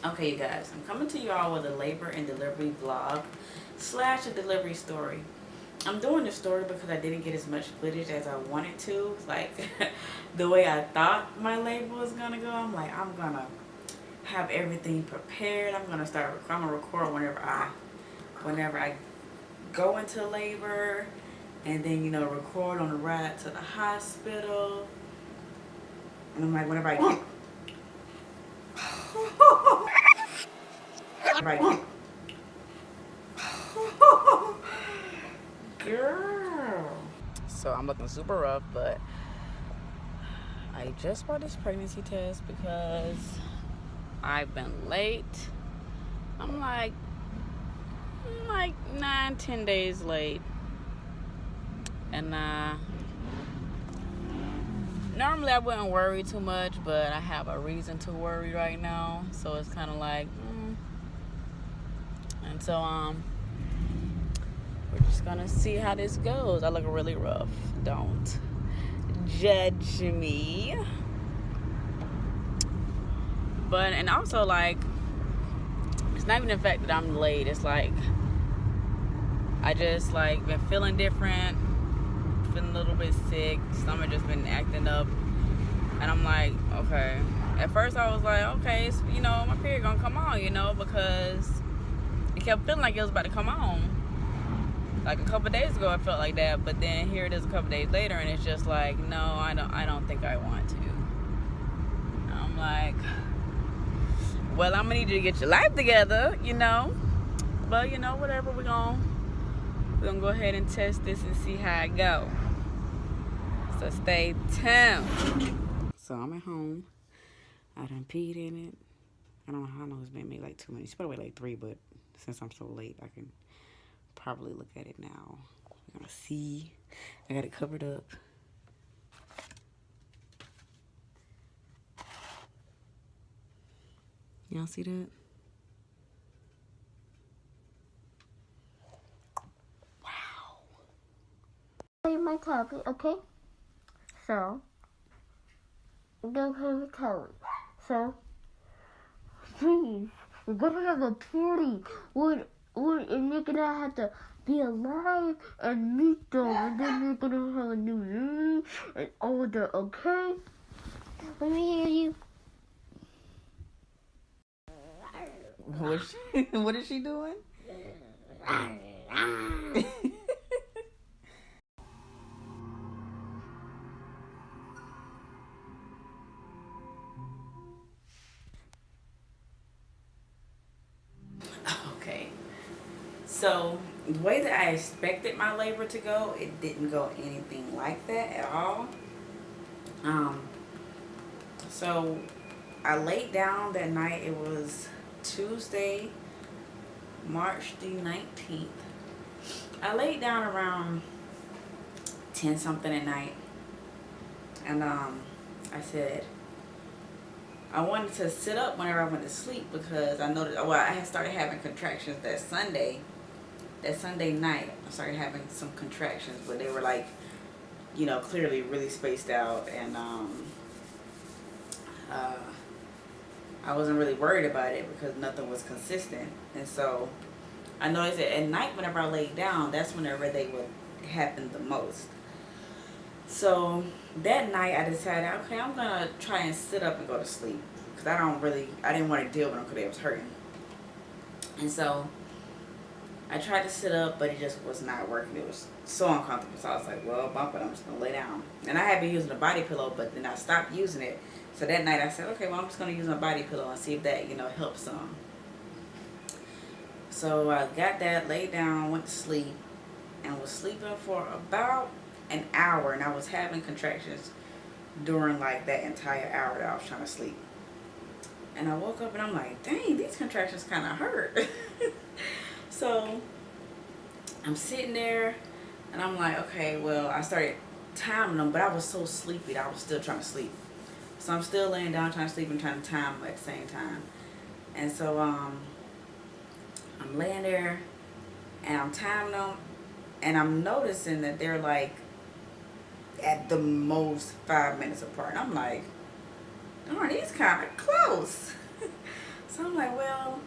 Okay, you guys, I'm coming to you all with a labor and delivery vlog slash a delivery story. I'm doing this story because I didn't get as much footage as I wanted to. Like the way I thought my labor was gonna go. I'm like, I'm gonna have everything prepared. I'm gonna record whenever I go into labor, and then record on the ride to the hospital. And I'm like, whenever I get right. Girl. So I'm looking super rough, but I just bought this pregnancy test because I've been late. I'm like 9-10 days late. And normally I wouldn't worry too much, but I have a reason to worry right now. So it's kind of like, and so we're just gonna see how this goes. I look really rough. Don't judge me. But and also like, it's not even the fact that I'm late. It's like I just like been feeling different, feeling a little bit sick. Stomach just been acting up, and I'm like, okay. At first I was like, okay, so, my period gonna come on, because it kept feeling like it was about to come on. Like a couple days ago, I felt like that, but then here it is a couple days later, and it's just like, no, I don't think I want to. I'm like, well, I'm gonna need you to get your life together, But whatever, we're gonna go ahead and test this and see how it go. So stay tuned. So I'm at home. I done peed in it. I don't know how long it's been. Maybe like 2 minutes. It's probably like 3, but since I'm so late, I can probably look at it now. We're gonna see. I got it covered up. Y'all see that? Wow. Play my tablet, okay? So, I'm gonna play my tablet. So, please, we're gonna have a party. And you're gonna have to be alive and meet them. And then we're gonna have a new room and all that, okay? Let me hear you. What is she doing? Okay. So the way that I expected my labor to go, it didn't go anything like that at all. So I laid down that night. It was Tuesday, March the 19th. I laid down around 10 something at night, and I said I wanted to sit up whenever I went to sleep because I noticed, well, I had started having contractions that Sunday night. I started having some contractions, but they were like, clearly really spaced out, and I wasn't really worried about it because nothing was consistent. And so I noticed that at night, whenever I laid down, that's whenever they would happen the most. So that night I decided, okay, I'm gonna try and sit up and go to sleep because I didn't want to deal with them because they was hurting. And so I tried to sit up, but it just was not working. It was so uncomfortable. So I was like, well, bump it, I'm just gonna lay down. And I had been using a body pillow, but then I stopped using it. So that night I said, okay, well, I'm just gonna use my body pillow and see if that, helps some. So I got that, laid down, went to sleep, and was sleeping for about an hour, and I was having contractions during like that entire hour that I was trying to sleep. And I woke up and I'm like, dang, these contractions kind of hurt. So I'm sitting there and I'm like, okay, well, I started timing them, but I was so sleepy that I was still trying to sleep. So I'm still laying down trying to sleep and trying to time them at the same time. And so I'm laying there and I'm timing them, and I'm noticing that they're like at the most 5 minutes apart. And I'm like, darn, these kind of close. So I'm like, like, well,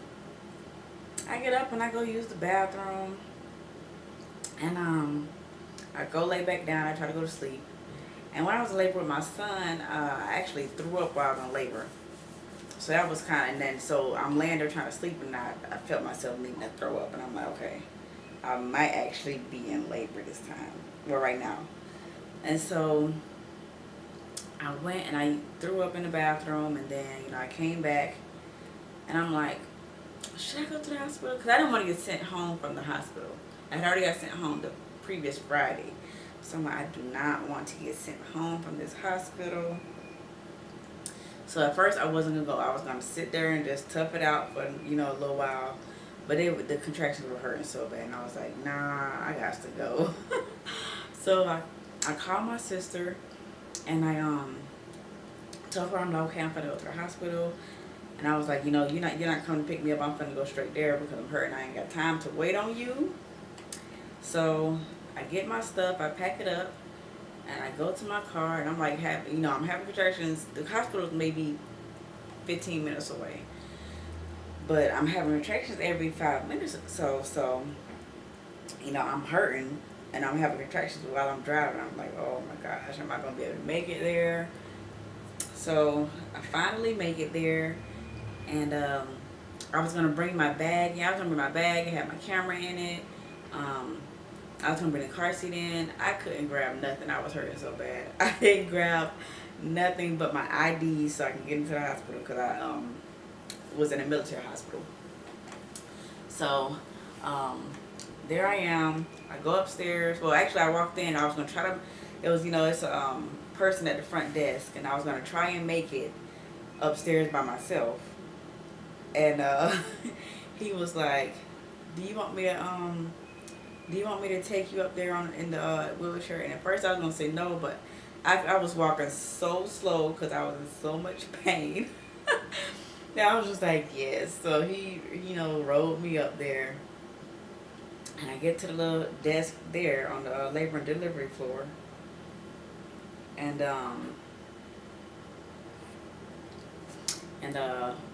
I get up and I go use the bathroom, and I go lay back down. I try to go to sleep. And when I was in labor with my son, I actually threw up while I was in labor. So that was kind of, and then so I'm laying there trying to sleep, and I felt myself needing to throw up, and I'm like, okay, I might actually be in labor this time, well, right now. And so I went and I threw up in the bathroom, and then, you know, I came back, and I'm like, should I go to the hospital? Because I didn't want to get sent home from the hospital. I had already got sent home the previous Friday. So I'm like, I do not want to get sent home from this hospital. So at first I wasn't going to go. I was going to sit there and just tough it out for, you know, a little while. But the contractions were hurting so bad. And I was like, nah, I got to go. So I called my sister. And I told her, I'm like, okay, I'm going to go to the hospital. And I was like, you know, you're not coming to pick me up. I'm going to go straight there because I'm hurting. I ain't got time to wait on you. So I get my stuff. I pack it up. And I go to my car, and I'm like, I'm having contractions. The hospital's maybe 15 minutes away, but I'm having contractions every 5 minutes or so. So, you know, I'm hurting, and I'm having contractions while I'm driving. I'm like, oh my gosh, am I gonna be able to make it there? So I finally make it there, and I was gonna bring my bag. Yeah, I was gonna bring my bag. It had my camera in it. I was gonna bring the car seat in. I couldn't grab nothing. I was hurting so bad. I didn't grab nothing but my ID so I can get into the hospital because I was in a military hospital. So there I am. I go upstairs. Well, actually, I walked in. I was gonna try to. It was, you know, it's a person at the front desk, and I was gonna try and make it upstairs by myself. And he was like, "Do you want me to take you up there in the wheelchair?" And at first I was going to say no, but I was walking so slow because I was in so much pain. That I was just like, yes. So he, you know, rolled me up there. And I get to the little desk there on the labor and delivery floor. And a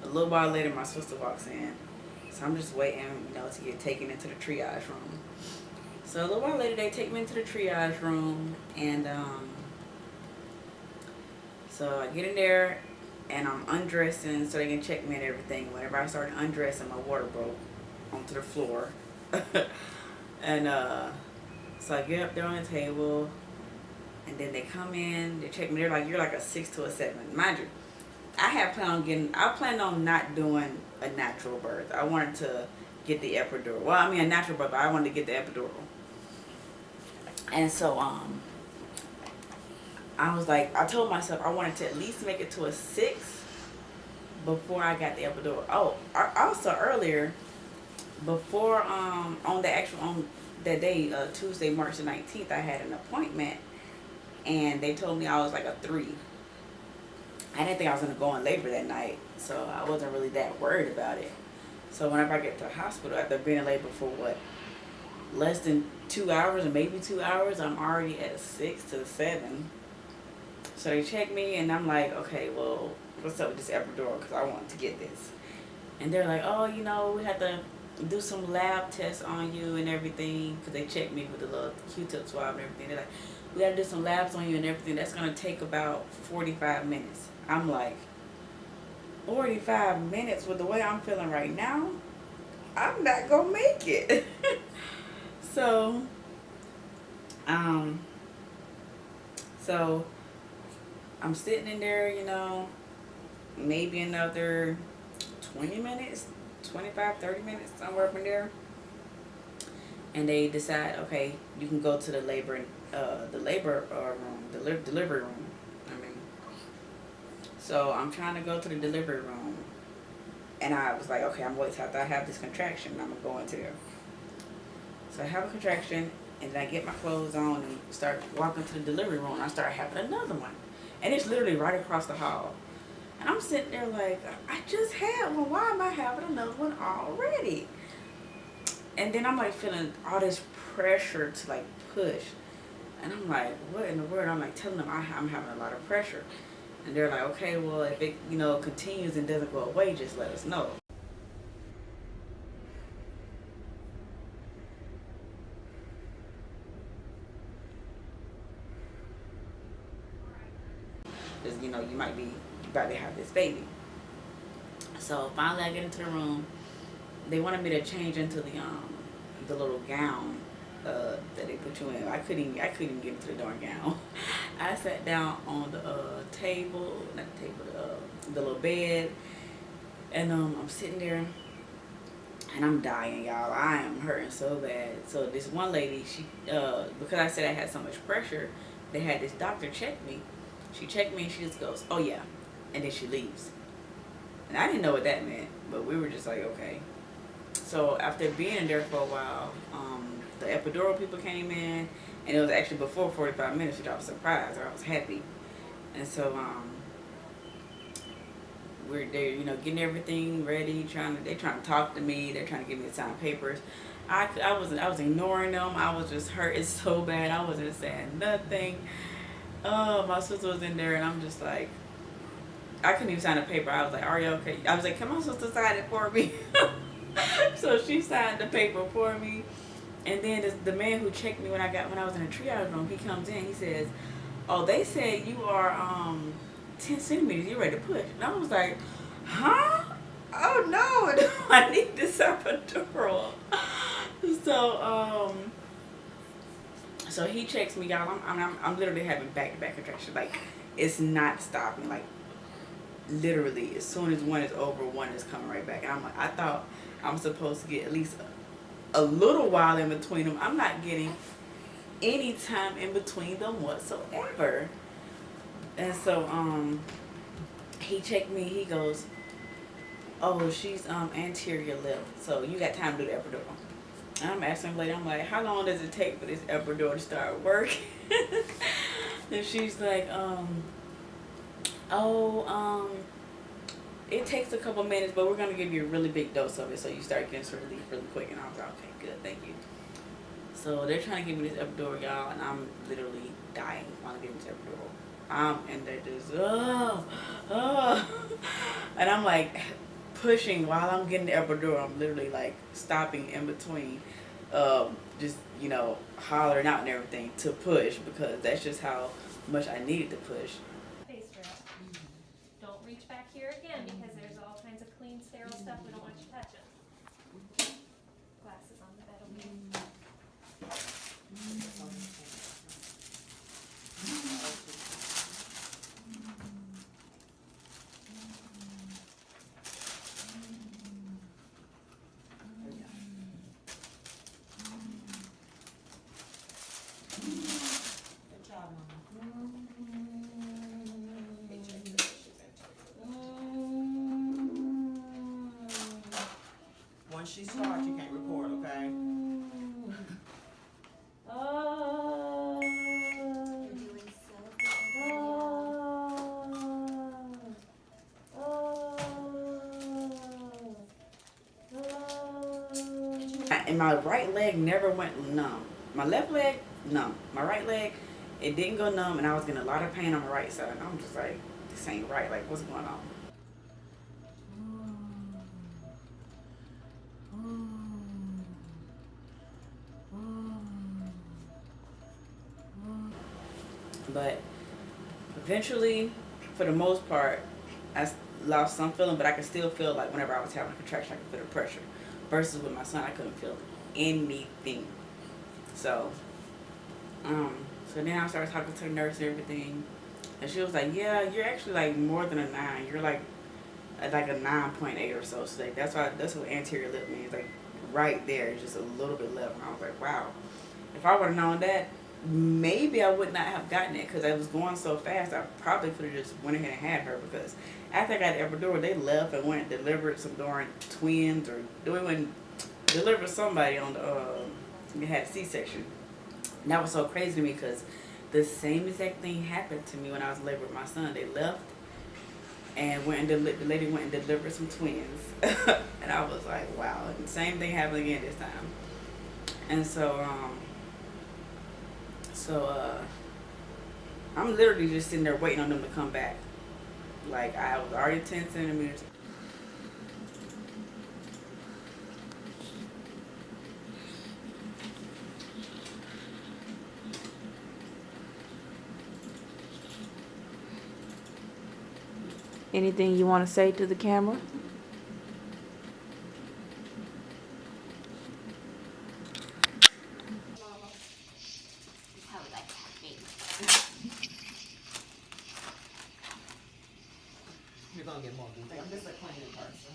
little while later, my sister walks in. So I'm just waiting, you know, to get taken into the triage room. So a little while later, they take me into the triage room, and so I get in there, and I'm undressing so they can check me and everything. Whenever I started undressing, my water broke onto the floor. And so I get up there on the table, and then they come in, they check me. They're like, you're like a 6 to a 7. Mind you, I planned on not doing a natural birth. I wanted to get the epidural. Well, I mean a natural birth, but I wanted to get the epidural. And so I was like, I told myself I wanted to at least make it to a 6 before I got the epidural. Oh, also earlier, before on that day, Tuesday, March the 19th, I had an appointment, and they told me I was like a 3. I didn't think I was going to go in labor that night, so I wasn't really that worried about it. So whenever I get to the hospital, after being in labor for less than 2 hours or maybe 2 hours, I'm already at 6 to 7. So they check me, and I'm like, okay, well, what's up with this epidural? Because I want to get this. And they're like, oh, you know, we have to do some lab tests on you and everything, because they checked me with the little Q-tip swab and everything. They're like, we got to do some labs on you and everything. That's going to take about 45 minutes. I'm like, 45 minutes with the way I'm feeling right now? I'm not going to make it. So I'm sitting in there, you know, maybe another 20 minutes, 25, 30 minutes, somewhere up in there. And they decide, okay, you can go to the delivery room. So I'm trying to go to the delivery room. And I was like, okay, I'm waiting till I have this contraction, and I'm going to go into there. So I have a contraction, and then I get my clothes on and start walking to the delivery room, and I start having another one. And it's literally right across the hall. And I'm sitting there like, I just had one. Why am I having another one already? And then I'm like feeling all this pressure to like push. And I'm like, what in the world? I'm like telling them I'm having a lot of pressure. And they're like, okay, well, if it, you know, continues and doesn't go away, just let us know. you know, you might be about to have this baby. So finally I get into the room. They wanted me to change into the little gown that they put you in. I couldn't even get into the darn gown. I sat down on the table, not the table, the little bed, and I'm sitting there, and I'm dying, y'all. I am hurting so bad. So this one lady, she because I said I had so much pressure, they had this doctor check me. She checked me and she just goes, "Oh yeah," and then she leaves. And I didn't know what that meant, but we were just like, okay. So after being in there for a while, the epidural people came in, and it was actually before 45 minutes, which I was surprised, or I was happy. And so we're there, you know, getting everything ready, they're trying to talk to me, they're trying to get me to sign papers. I was ignoring them. I was just hurting so bad. I wasn't saying nothing. Oh, my sister was in there, and I'm just like, I couldn't even sign a paper. I was like, "Are you okay?" I was like, "Come on, sister, sign it for me." So she signed the paper for me, and then the man who checked me when I was in the triage room, he comes in. He says, "Oh, they said you are 10 centimeters. You're ready to push." And I was like, "Huh? Oh no, I need this epidural." So he checks me, y'all. I'm literally having back-to-back contractions. Like, it's not stopping. Like, literally, as soon as one is over, one is coming right back. And I'm like, I thought I'm supposed to get at least a little while in between them. I'm not getting any time in between them whatsoever. And so he checked me. He goes, "Oh, she's anterior lip, so you got time to do the epidural." And I'm asking him later, I'm like, "How long does it take for this epidural to start working?" And she's like, it takes a couple minutes, but we're going to give you a really big dose of it, so you start getting some relief really quick. And I was like, "Okay, good, thank you." So they're trying to give me this epidural, y'all, and I'm literally dying while I'm getting this epidural. And they're just, and I'm like pushing while I'm getting the epidural. I'm literally like stopping in between, just, you know, hollering out and everything to push, because that's just how much I needed to push. Face strap. Don't reach back here again, because there's all kinds of clean, sterile stuff we don't want you touching. Glasses on the bed, okay? Good job, Mama. Once she starts, you can't record, okay? And my right leg never went numb. My left leg, numb. My right leg, it didn't go numb, and I was getting a lot of pain on my right side. And I'm just like, this ain't right. Like, what's going on? But eventually, for the most part, I lost some feeling, but I could still feel, like, whenever I was having a contraction, I could feel the pressure. Versus with my son, I couldn't feel anything. So then I started talking to the nurse and everything, and she was like, "Yeah, you're actually like more than a 9. You're like a 9.8 or so." So like, that's what anterior lip means. Like right there, just a little bit left. And I was like, wow. If I would have known that, maybe I would not have gotten it, because I was going so fast. I probably could have just went ahead and had her, because after I got the epidural, they left and went and delivered some darn twins, or they went and delivered somebody on they had a C-section. And that was so crazy to me, because the same exact thing happened to me when I was laboring with my son. They left and went and the lady went and delivered some twins. And I was like, wow. And the same thing happened again this time. And so I'm literally just sitting there waiting on them to come back. Like, I was already 10 centimeters. Anything you want to say to the camera? How we like that, baby. You're gonna get more than that. I'm just a cleaning person.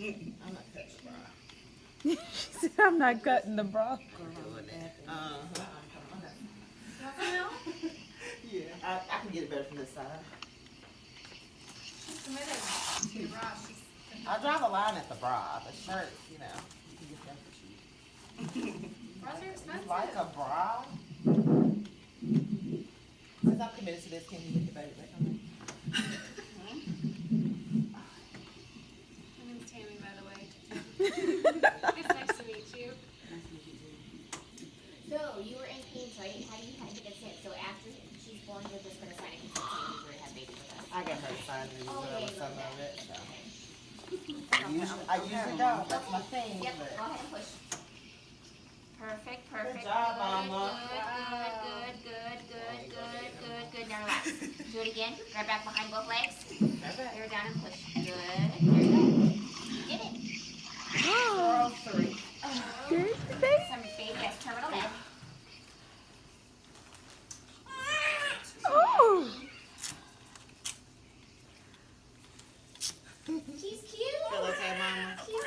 I'm not touching the bra. She said, I'm not cutting the bra. Yeah, I can get it better from this side. I draw the line at the bra. The shirt, you know, you can get that for cheap. Bras are You expensive. like a bra? Since I'm committed to this, can you get the baby back on me? My name's Tammy, by the way. It's nice to meet you. So, you were in pain, right? How do you have to consent? So, after she's born, you're just going to sign a consent saying you're going to have baby with us. I got her to sign the Oh, yeah, some yeah. of it. So. I usually don't. That's my thing. Yep, But go ahead and push. Perfect, perfect. job, good, Mama. Good. Now relax. Do it again. Grab back behind both legs. that's it. There down and push. Good. There you go. You did it. Girl, 3. Some baby has terminal leg. Oh. She's cute. Feel okay, Mama? She's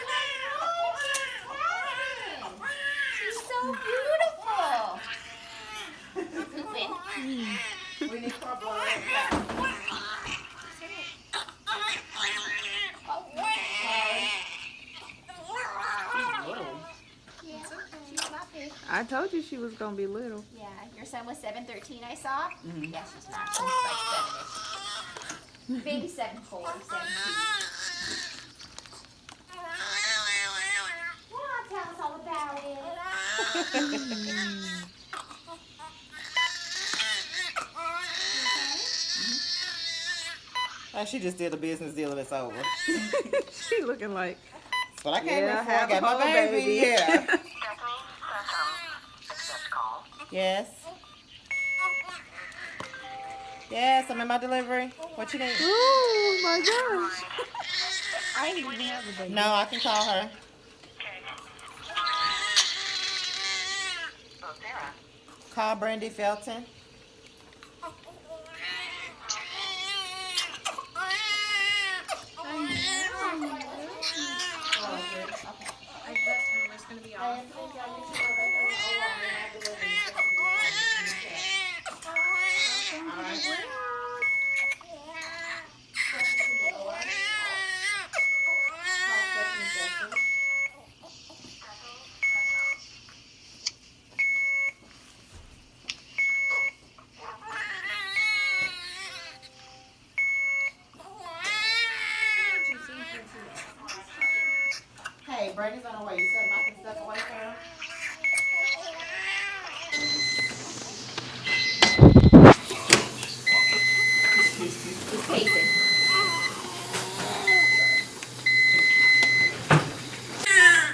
She's so beautiful. We need for blood. I told you she was going to be little. Yeah, your son was 7'13", I saw. Yes, she's not. She's like 7-ish. Maybe 7'4", 7'2". Yeah, tell us all about it. She just did a business deal and it's over. She looking like, That's what I came Yeah, in for. have I got a my whole baby. baby. Yeah. Accept call. Yes. Yes, I'm in my delivery. What you need? oh my gosh. I ain't even have a baby. No, I can call her. So Sarah, Call Brandy Felton. I bet timer's gonna be off. Hey, Brandy's on her way. You said I can step away from her?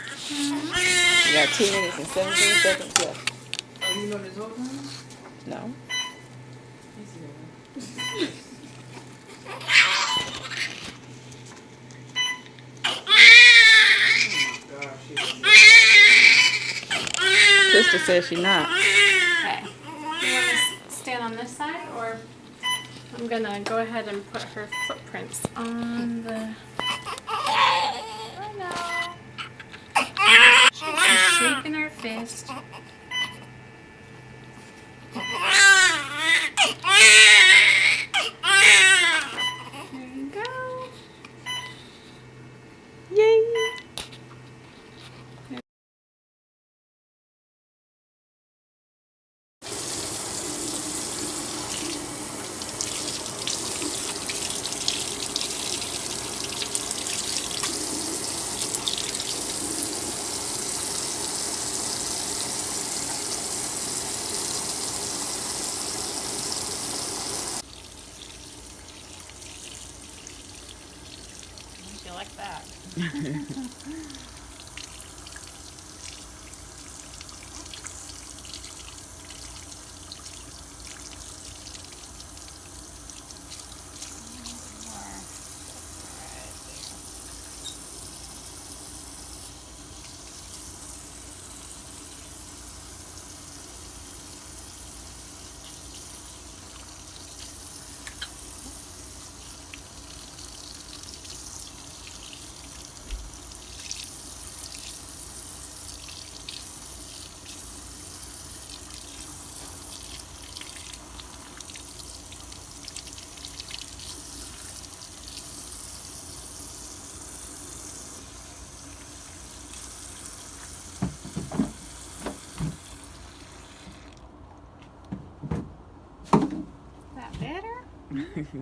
You got 2 minutes and 17 seconds left. Oh, you know this whole time? No. Sister says she not. Okay. You want to stand on this side, or I'm gonna go ahead and put her footprints on the. I know. She's shaking her fist. There you go. Yay. You like that?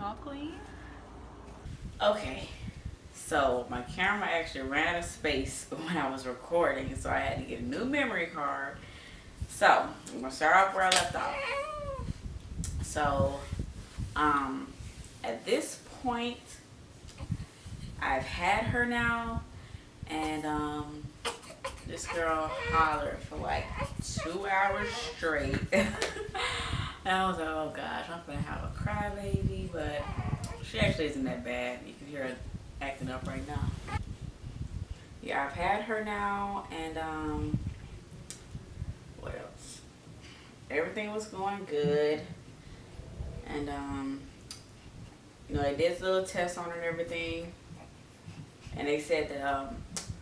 All clean? Okay, so my camera actually ran out of space when I was recording, so I had to get a new memory card. So I'm gonna start off where I left off. So, at this point, I've had her now, and this girl hollered for like 2 hours straight. And I was like, oh gosh, I'm gonna have a crybaby, but she actually isn't that bad. You can hear her acting up right now. Yeah, I've had her now, and what else? Everything was going good, and you know, they did a little test on her and everything, and they said that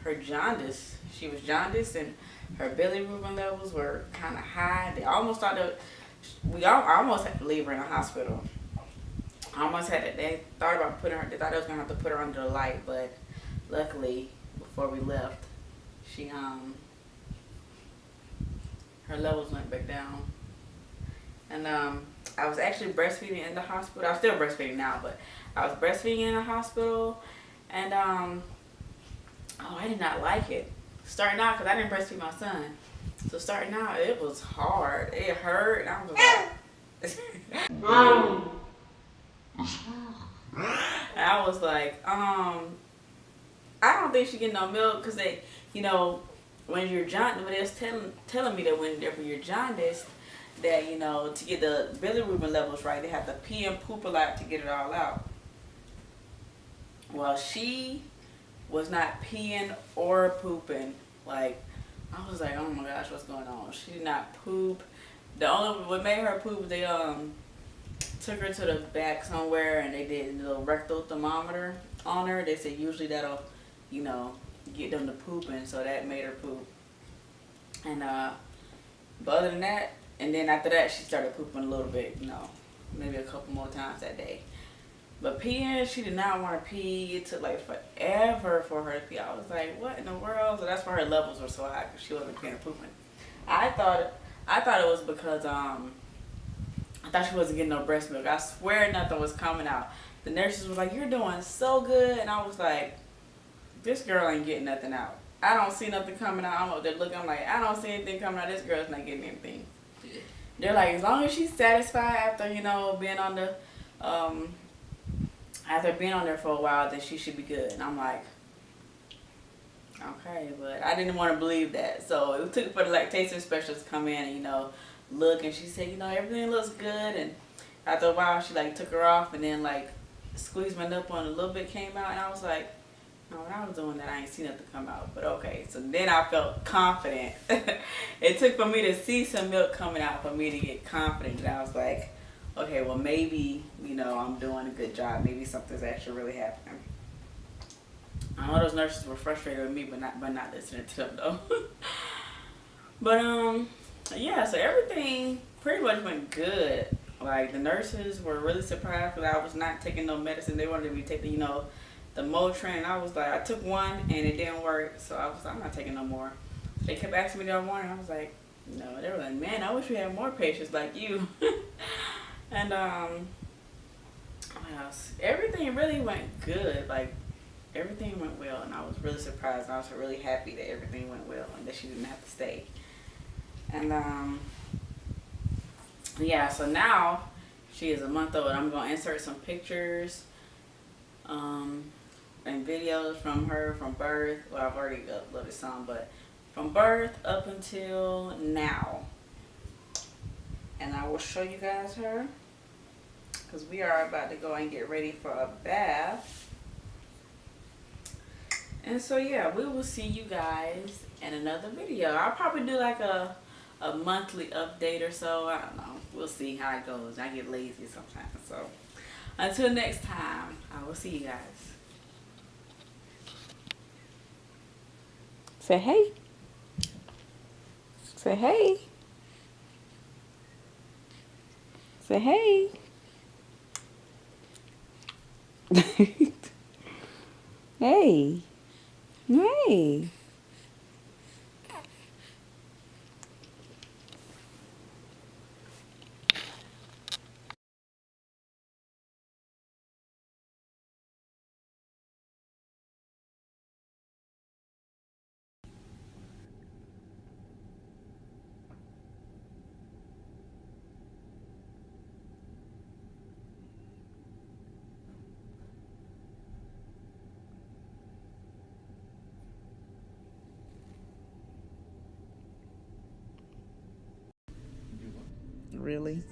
her jaundice, she was jaundiced, and her bilirubin levels were kind of high. They almost thought that I almost had to leave her in the hospital. I almost had to, they thought about putting her, they thought they was gonna have to put her under the light, but luckily before we left, she her levels went back down. And I was actually breastfeeding in the hospital. I'm still breastfeeding now, but I was breastfeeding in the hospital, and oh, I did not like it. Starting out, because I didn't breastfeed my son. So starting out, it was hard. It hurt, and I was like, and I was like, I don't think she get no milk, because they, you know, when you're jaundiced, they was telling me that whenever you're jaundiced, that, you know, to get the bilirubin levels right, they have to pee and poop a lot to get it all out. Well, she was not peeing or pooping. Like, I was like, oh my gosh, what's going on? She did not poop. The only what made her poop, they took her to the back somewhere and they did a little rectal thermometer on her. They said usually that'll, you know, get them to pooping, so that made her poop. And but other than that, and then after that, she started pooping a little bit, you know, maybe a couple more times that day. But peeing, she did not want to pee. It took like forever for her to pee. I was like, what in the world? So that's why her levels were so high, because she wasn't peeing or pooping. I thought it was because I thought she wasn't getting no breast milk. I swear nothing was coming out. The nurses was like, you're doing so good, and I was like, this girl ain't getting nothing out. I don't see nothing coming out. I'm up there looking. I'm like, I don't see anything coming out. This girl's not getting anything. They're like, as long as she's satisfied after, you know, being on the after being on there for a while, then she should be good. And I'm like, okay, but I didn't want to believe that. So it took for the lactation specialist to come in and, you know, look, and she said, you know, everything looks good. And after a while, she like took her off and then like squeezed my nipple and a little bit came out, and I was like, no, when I was doing that, I ain't seen nothing come out. But okay, so then I felt confident. It took for me to see some milk coming out for me to get confident. And I was like, okay, well maybe, you know, I'm doing a good job. Maybe something's actually really happening. I know those nurses were frustrated with me, but not listening to them though. But yeah, so everything pretty much went good. Like the nurses were really surprised because I was not taking no medicine. They wanted me to take the, you know, the Motrin. And I was like, I took one and it didn't work, so I was like, I'm not taking no more. So they kept asking me the other morning. I was like, no. They were like, man, I wish we had more patients like you. And what else? Everything really went good. Like everything went well, and I was really surprised. I was really happy that everything went well and that she didn't have to stay. And yeah, so now she is a month old. I'm gonna insert some pictures and videos from her from birth. Well, I've already uploaded some, but from birth up until now. And I will show you guys her, because we are about to go and get ready for a bath. And so yeah, we will see you guys in another video. I'll probably do like a monthly update or so. I don't know. We'll see how it goes. I get lazy sometimes. So until next time, I will see you guys. Say hey. Say hey. Say hey. Hey. Hey. really.